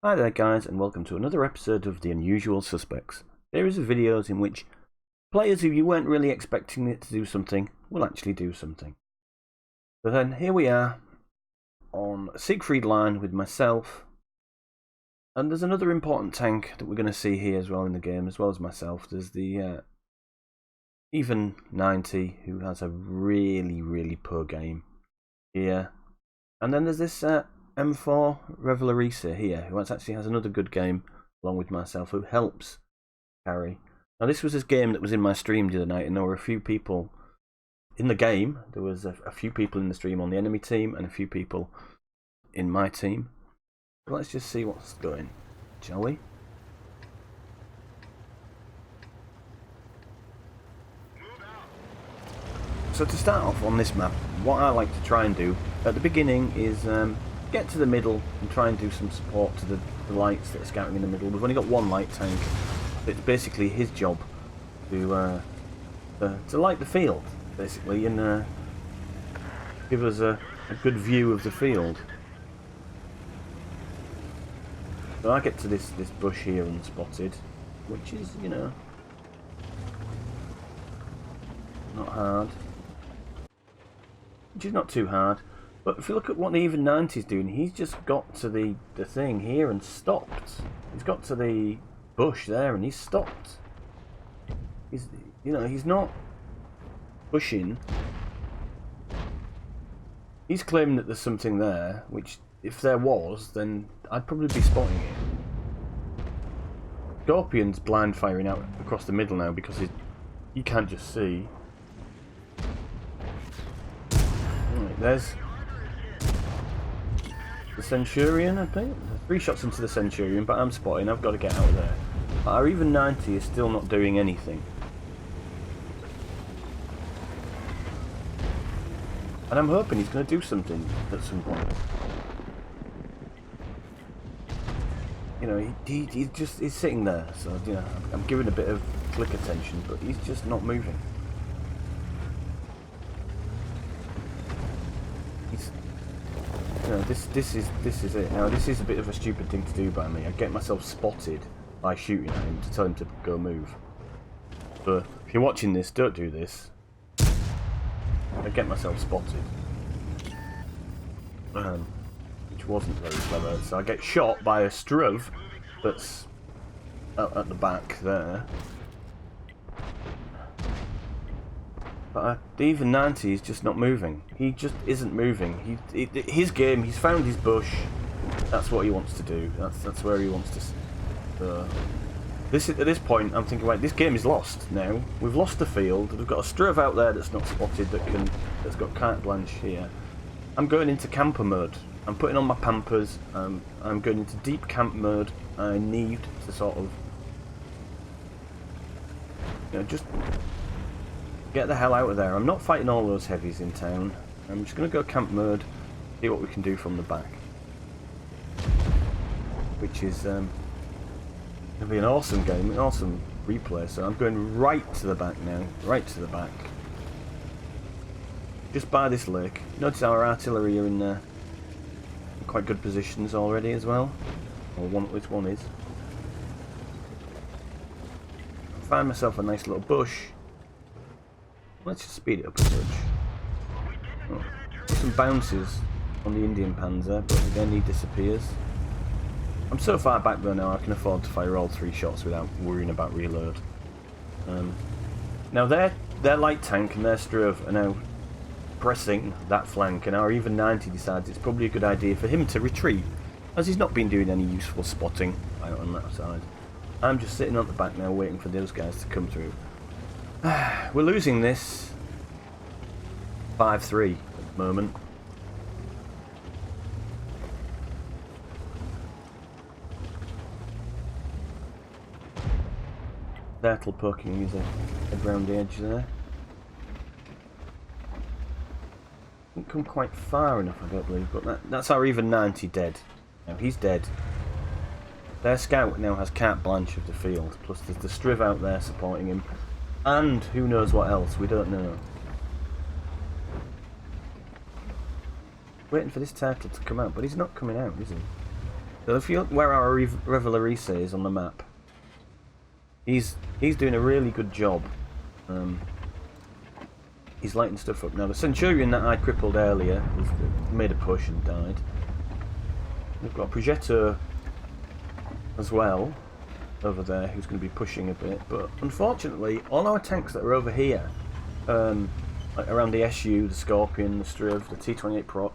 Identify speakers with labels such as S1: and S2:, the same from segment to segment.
S1: Hi there guys, and welcome to another episode of The Unusual Suspects. Series of videos in which players who you weren't really expecting it to do something will actually do something. So then here we are on Siegfried Line with myself, and there's another important tank that we're going to see here as well in the game, as well as myself. There's the even 90 who has a really poor game here, and then there's this M4 Revelarisa here, who actually has another good game along with myself, who helps carry. Now this was this game that was in my stream the other night, and there were a few people in the game. There was a few people in the stream on the enemy team and a few people in my team. So let's just see what's going, shall we? So to start off on this map, what I like to try and do at the beginning is get to the middle and try and do some support to the lights that are scouting in the middle. We've only got one light tank. It's basically his job to light the field, basically, and give us a good view of the field. So I get to this bush here unspotted, which is, you know, not hard. Which is not too hard. But if you look at what the even 90's doing, he's just got to the thing here and stopped. He's got to the bush there and he's stopped. He's not pushing. He's claiming that there's something there, which if there was, then I'd probably be spotting it. Scorpion's blind firing out across the middle now because he can't just see. Right, there's the Centurion, I think. 3 shots into the Centurion, but I'm spotting. I've got to get out of there. But our even 90 is still not doing anything. And I'm hoping he's going to do something at some point. You know, he's sitting there. So, you know, I'm giving a bit of click attention, but he's just not moving. You know, this is it. Now this is a bit of a stupid thing to do by me. I get myself spotted by shooting at him to tell him to go move. But if you're watching this, don't do this. I get myself spotted, which wasn't very clever. So I get shot by a Struv that's at the back there. But the even 90 is just not moving. He just isn't moving. His game, he's found his bush. That's what he wants to do. That's where he wants to. At this point, I'm thinking, right, this game is lost now. We've lost the field. We've got a Struv out there that's not spotted that's got carte blanche here. I'm going into camper mode. I'm putting on my pampers. I'm going into deep camp mode. I need to sort of, you know, just get the hell out of there. I'm not fighting all those heavies in town. I'm just going to go camp mode, see what we can do from the back. Which is going to be an awesome game, an awesome replay. So I'm going right to the back now, right to the back. Just by this lake. Notice our artillery are in quite good positions already as well. Or which one is. I find myself a nice little bush. Let's just speed it up a touch. Oh, some bounces on the Indian Panzer, but again he disappears. I'm so far back though now I can afford to fire all 3 shots without worrying about reload. Now their light tank and their Struv are now pressing that flank, and our even 90 decides it's probably a good idea for him to retreat, as he's not been doing any useful spotting out on that side. I'm just sitting at the back now waiting for those guys to come through. We're losing this 5-3 at the moment. Turtle poking his head round the edge there. Didn't come quite far enough, I don't believe, but that's our even 90 dead. Now he's dead. Their scout now has carte blanche of the field, plus there's the Struv out there supporting him. And who knows what else, we don't know. Waiting for this turtle to come out, but he's not coming out, is he? So if you look where our Revelarice is on the map, he's doing a really good job. He's lighting stuff up now. The Centurion that I crippled earlier made a push and died. We've got a Progetto as well over there who's going to be pushing a bit, but unfortunately all our tanks that are over here, like around the SU, the Scorpion, the Striv, the T28 Prot,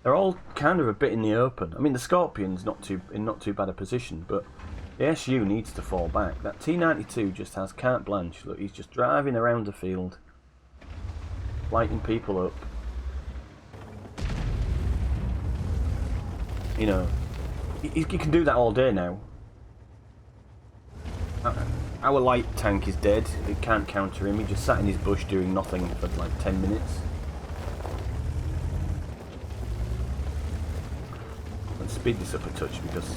S1: they're all kind of a bit in the open. I mean, the Scorpion's in not too bad a position, but the SU needs to fall back. That T92 just has carte blanche. Look, he's just driving around the field, lighting people up. You know, he can do that all day now. Our light tank is dead. It can't counter him. He just sat in his bush doing nothing for like 10 minutes. Let's speed this up a touch because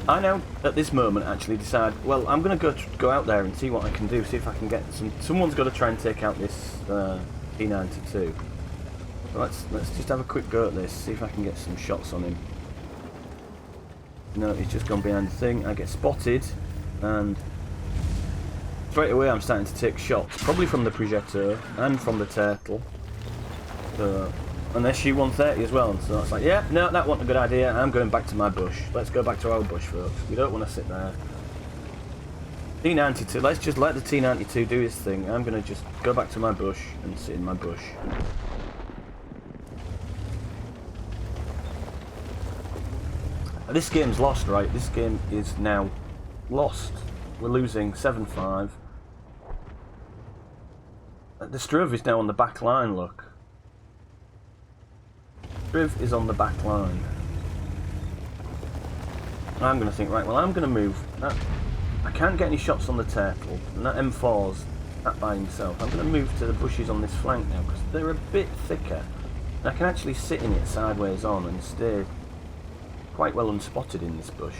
S1: I now, at this moment, actually decide, well, I'm going to go out there and see what I can do, see if I can get someone's got to try and take out this T92. So let's just have a quick go at this, see if I can get some shots on him. No, he's just gone behind the thing. I get spotted, and straight away I'm starting to take shots, probably from the Progetto and from the Turtle. And SU 130 as well, so it's like, yeah, no, that wasn't a good idea, I'm going back to my bush. Let's go back to our bush, folks. We don't want to sit there. T92, let's just let the T92 do his thing. I'm going to just go back to my bush and sit in my bush. This game's lost, right? This game is now lost. We're losing 7-5. The Striv is now on the back line, look. Striv is on the back line. I'm going to think, right, well, I'm going to move. I can't get any shots on the Turtle, and that M4's that by himself. I'm going to move to the bushes on this flank now, because they're a bit thicker. And I can actually sit in it sideways on and stay quite well unspotted in this bush.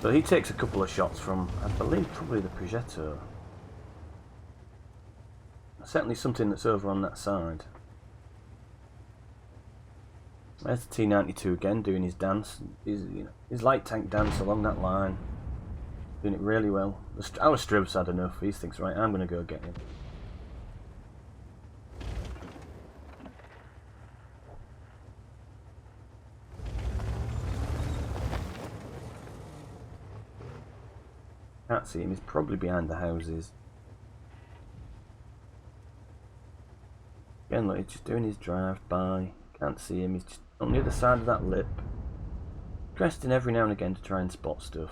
S1: So he takes a couple of shots from, I believe, probably the Progetto. Certainly something that's over on that side. There's the T92 again, doing his dance, his light tank dance along that line. Doing it really well. Our Striv's had enough. He thinks, right, I'm going to go get him. Can't see him. He's probably behind the houses. Again, look, he's just doing his drive-by. Can't see him. He's just on the other side of that lip. Dressed in every now and again to try and spot stuff.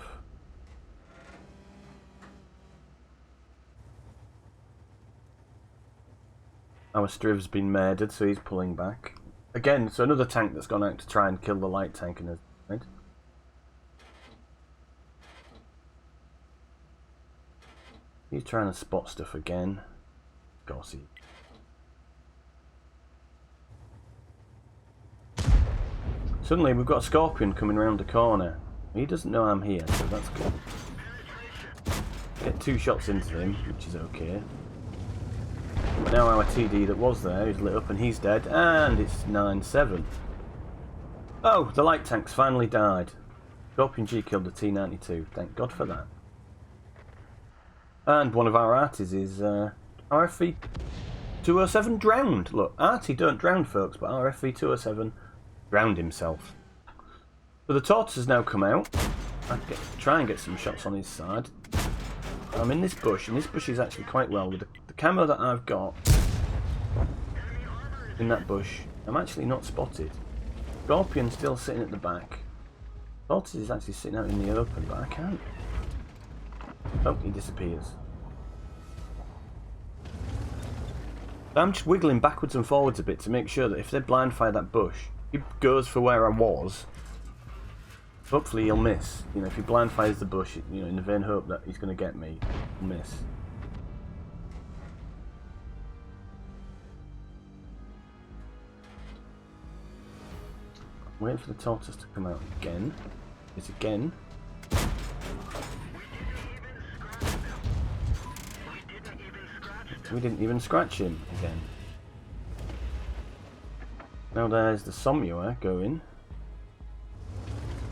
S1: Our Striv's been murdered, so he's pulling back. Again, so another tank that's gone out to try and kill the light tank in his side. He's trying to spot stuff again. Gossy. Suddenly we've got a Scorpion coming around the corner. He doesn't know I'm here, so that's good. Get 2 shots into him, which is okay. But now our TD that was there is lit up and he's dead, and it's 9-7. Oh, the light tank's finally died. Scorpion G killed the T92, thank God for that. And one of our arties is RFV 207 drowned. Look, Artie don't drown, folks, but RFV 207 drowned himself. So the Tortoise has now come out. I try and get some shots on his side. I'm in this bush, and this bush is actually quite well. With the camo that I've got in that bush, I'm actually not spotted. Scorpion's still sitting at the back. Tortoise is actually sitting out in the open, but I can't. Oh, he disappears. I'm just wiggling backwards and forwards a bit to make sure that if they blind fire that bush, he goes for where I was. Hopefully he'll miss. You know, if he blind fires the bush, you know, in the vain hope that he's going to get me, he'll miss. Waiting for the Tortoise to come out again. It's again. We didn't even scratch him again. Now there's the Somua going.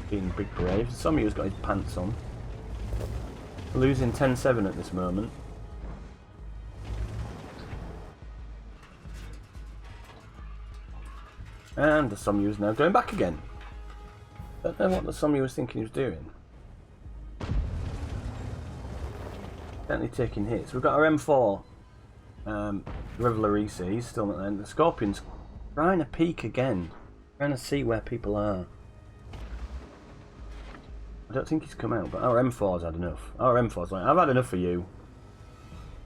S1: being big brave. Somewu's got his pants on. Losing 10-7 at this moment. And the Somewu's now going back again. Don't know what the Somwu was thinking he was doing. Definitely taking hits. We've got our M4 Revelry, he's still not there. The Scorpion's trying to peek again. Trying to see where people are. I don't think he's come out, but our M4's had enough. Our M4's like, I've had enough of you.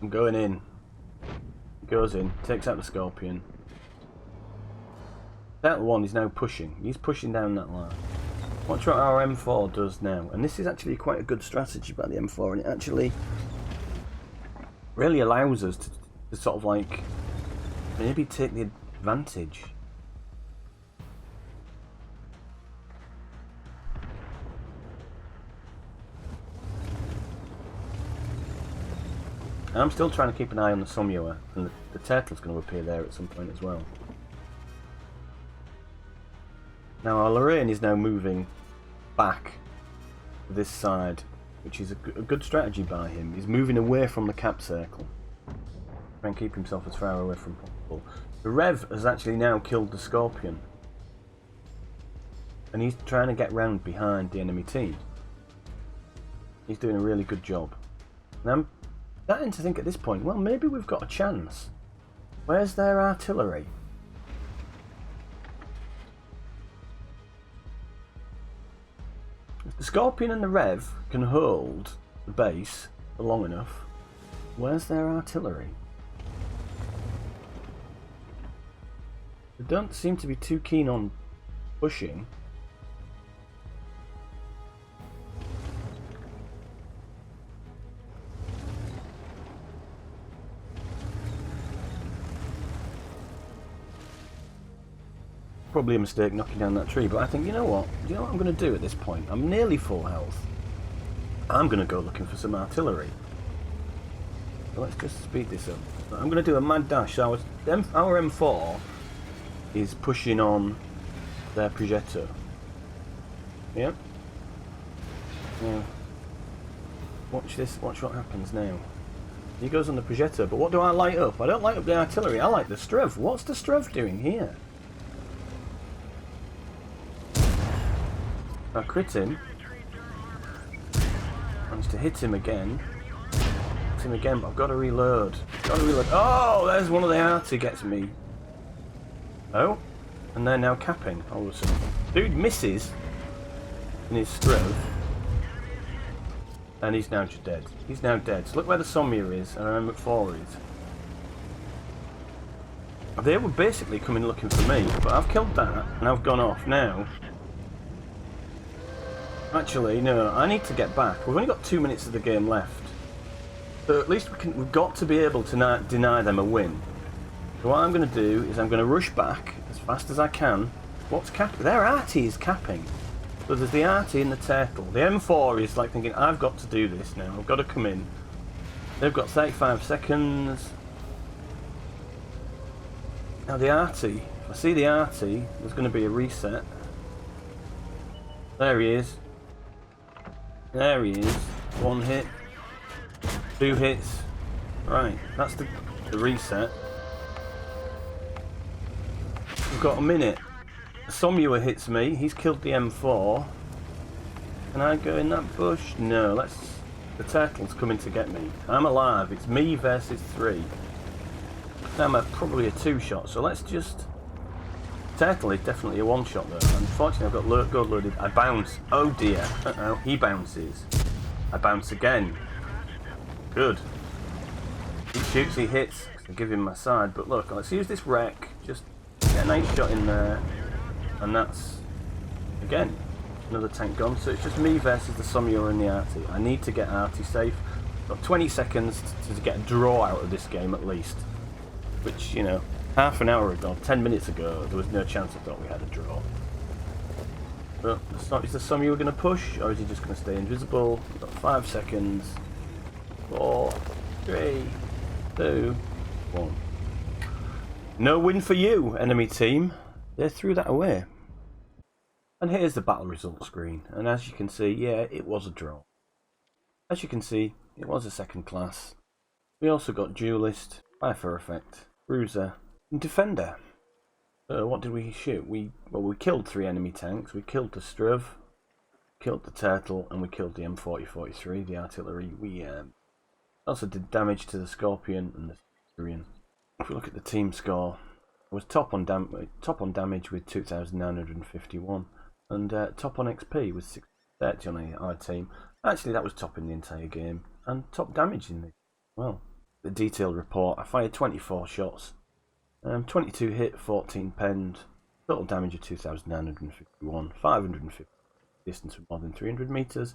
S1: I'm going in. Goes in, takes out the Scorpion. That one is now pushing. He's pushing down that line. Watch what our M4 does now. And this is actually quite a good strategy by the M4, and it actually really allows us to sort of like maybe take the advantage. I'm still trying to keep an eye on the Somua, and the turtle's going to appear there at some point as well. Now our Lorraine is now moving back to this side, which is a good strategy by him. He's moving away from the cap circle. Try and keep himself as far away from possible. The Rev has actually now killed the Scorpion, and he's trying to get round behind the enemy team. He's doing a really good job. And I'm starting to think at this point, well, maybe we've got a chance. Where's their artillery? If the Scorpion and the Rev can hold the base for long enough, where's their artillery? They don't seem to be too keen on pushing. Probably a mistake knocking down that tree, but I think, you know what? Do you know what I'm going to do at this point? I'm nearly full health. I'm going to go looking for some artillery. So let's just speed this up. I'm going to do a mad dash. So our M4 is pushing on their Progetto. Yep. Now, watch this. Watch what happens now. He goes on the Progetto, but what do I light up? I don't light up the artillery. I light the Struv. What's the Struv doing here? I crit him. Managed to hit him again. Hit him again, but I've got to reload. Oh, there's one of the arty gets me. Oh, and they're now capping all of a sudden. Dude misses in his Struv. And he's now just dead. He's now dead. So look where the Somia is and our M4 is. They were basically coming looking for me, but I've killed that and I've gone off now. Actually, no, I need to get back. We've only got 2 minutes of the game left. So at least we've got to be able to deny them a win. So what I'm going to do is I'm going to rush back as fast as I can. What's capping? Their arty is capping. So there's the arty and the turtle. The M4 is like thinking, I've got to do this now. I've got to come in. They've got 35 seconds. Now the arty, if I see the arty, there's going to be a reset. There he is. There he is. 1 hit. 2 hits. Right, that's the reset. We've got a minute. Somua hits me. He's killed the M4. Can I go in that bush? No, the turtle's coming to get me. I'm alive. It's me versus 3. I'm probably a 2-shot, so let's just... Turtle is definitely a 1-shot though. Unfortunately, I've got gold loaded. I bounce. Oh dear. Uh-oh. He bounces. I bounce again. Good. He shoots, he hits. I give him my side. But look, let's use this wreck. Just get a nice shot in there. And that's, again, another tank gone. So it's just me versus the Somua and the arty. I need to get arty safe. I've got 20 seconds to get a draw out of this game at least. Which, you know, half an hour ago, 10 minutes ago, there was no chance I thought we had a draw. But is the Somua going to push, or is he just going to stay invisible? We've got 5 seconds. 4, 3, 2, 1. No win for you, enemy team. They threw that away. And here's the battle results screen, and as you can see, yeah, it was a draw. As you can see, it was a second class. We also got Duelist, Fire for Effect, Bruiser, and Defender. So what did we shoot? We killed 3 enemy tanks. We killed the Struve, killed the Turtle, and we killed the M4043, the artillery. We also did damage to the Scorpion and the Centurion. If we look at the team score, I was top on damage with 2,951, and top on XP with 630 on our team. Actually, that was top in the entire game, and top damage in the well. The detailed report: I fired 24 shots, 22 hit, 14 penned, total damage of 2,951, 550 distance of more than 300 meters.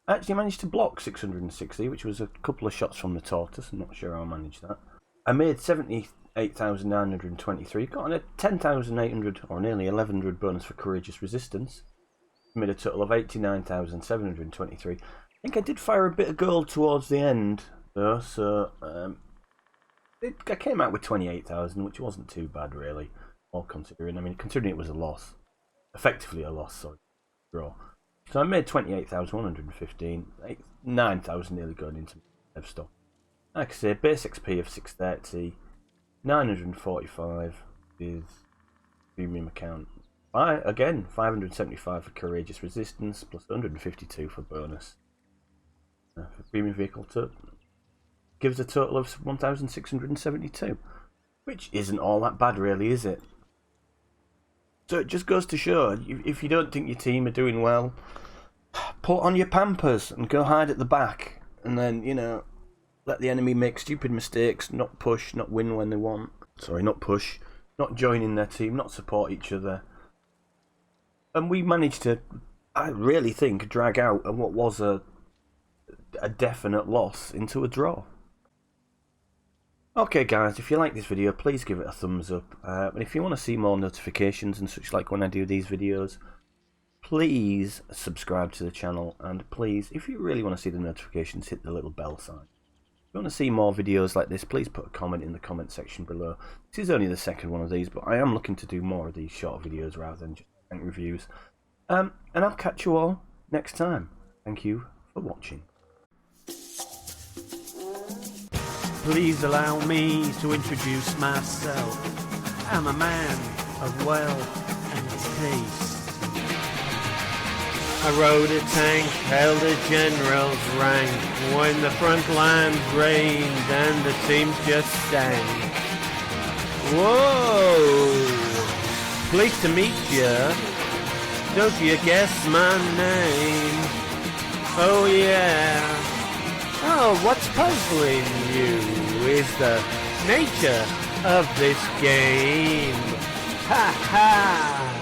S1: I actually managed to block 660, which was a couple of shots from the Tortoise. I'm not sure how I managed that. I made 78,923, got a 10,800 or nearly 1,100 bonus for courageous resistance. Made a total of 89,723. I think I did fire a bit of gold towards the end though, so I came out with 28,000, which wasn't too bad really, all considering. I mean, considering it was a loss, effectively a loss, sorry, draw. So I made 28,115, 9,000 nearly going into dev stock. Like I say, base XP of 630, 945 is premium account. Again, 575 for courageous resistance, plus 152 for bonus. For premium vehicle gives a total of 1,672, which isn't all that bad really, is it? So it just goes to show, if you don't think your team are doing well, put on your pampers and go hide at the back, and then, you know, let the enemy make stupid mistakes, not push, not win when they want. Sorry, not push, not join in their team, not support each other. And we managed to, I really think, drag out what was a definite loss into a draw. Okay guys, if you like this video, please give it a thumbs up. And if you want to see more notifications and such like when I do these videos, please subscribe to the channel. And please, if you really want to see the notifications, hit the little bell sign. If you want to see more videos like this, please put a comment in the comment section below. This is only the second one of these, but I am looking to do more of these short videos rather than just tank reviews. And I'll catch you all next time. Thank you for watching.
S2: Please allow me to introduce myself. I'm a man of wealth and taste. I rode a tank, held a general's rank, when the front lines rained and the teams just stank. Whoa! Pleased to meet ya. Don't you guess my name? Oh yeah. Oh, what's puzzling you is the nature of this game. Ha ha!